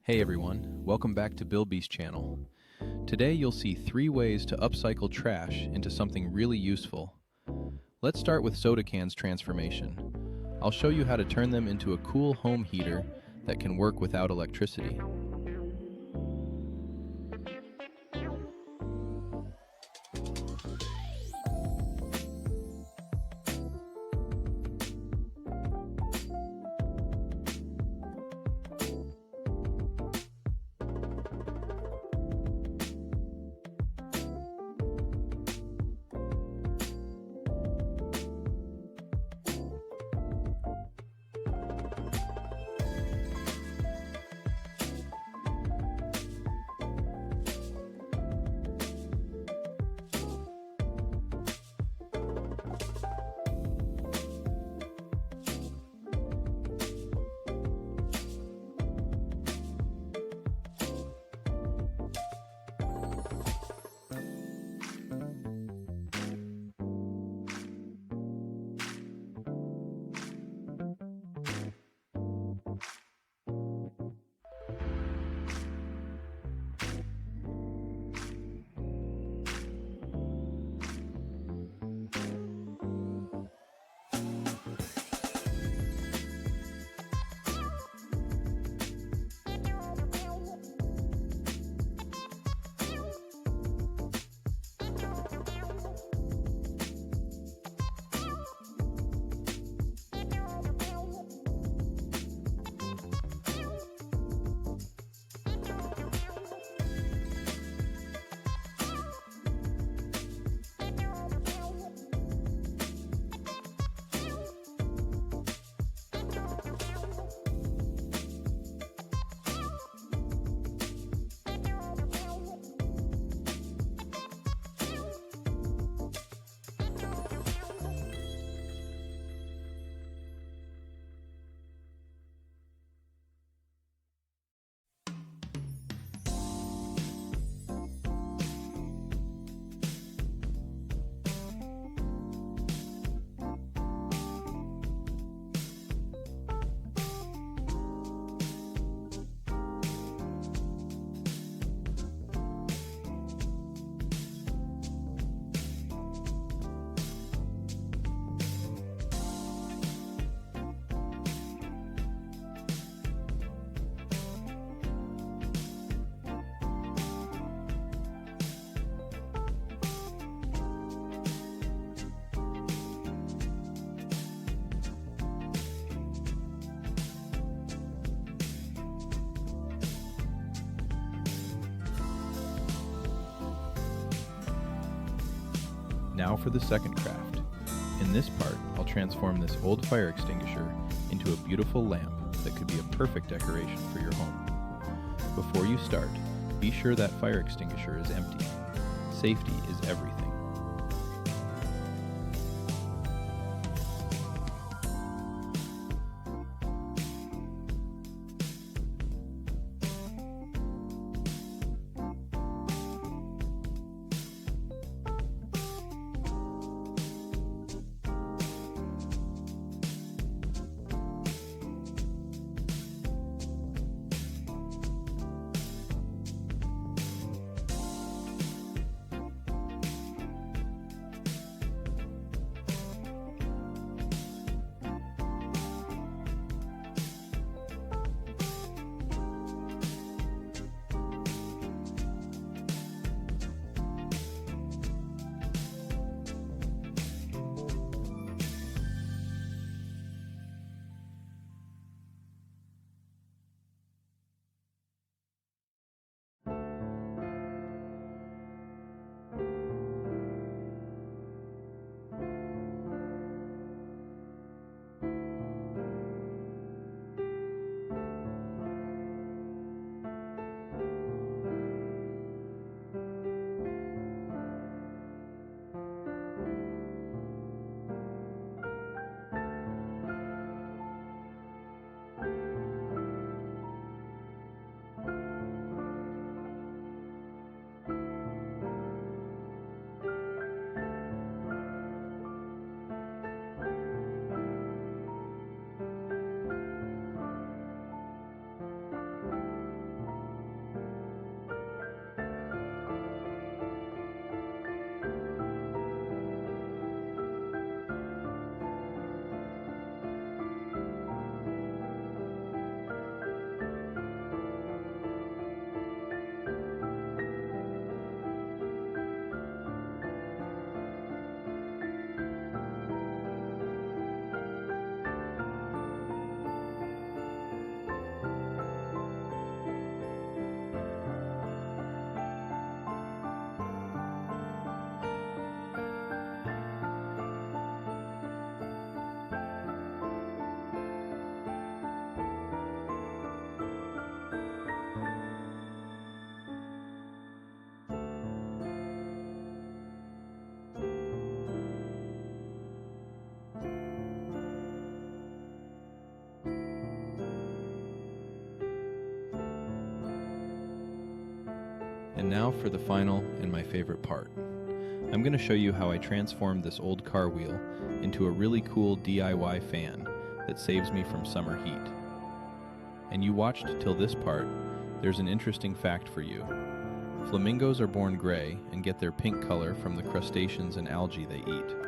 Hey everyone, welcome back to Bilby's channel. Today you'll see 3 ways to upcycle trash into something really useful. Let's start with soda cans transformation. I'll show you how to turn them into a cool home heater that can work without electricity. Now for the second craft. In this part, I'll transform this old fire extinguisher into a beautiful lamp that could be a perfect decoration for your home. Before you start, be sure that fire extinguisher is empty. Safety is everything. And now for the final and my favorite part. I'm going to show you how I transformed this old car wheel into a really cool DIY fan that saves me from summer heat. And you watched till this part, there's an interesting fact for you. Flamingos are born gray and get their pink color from the crustaceans and algae they eat.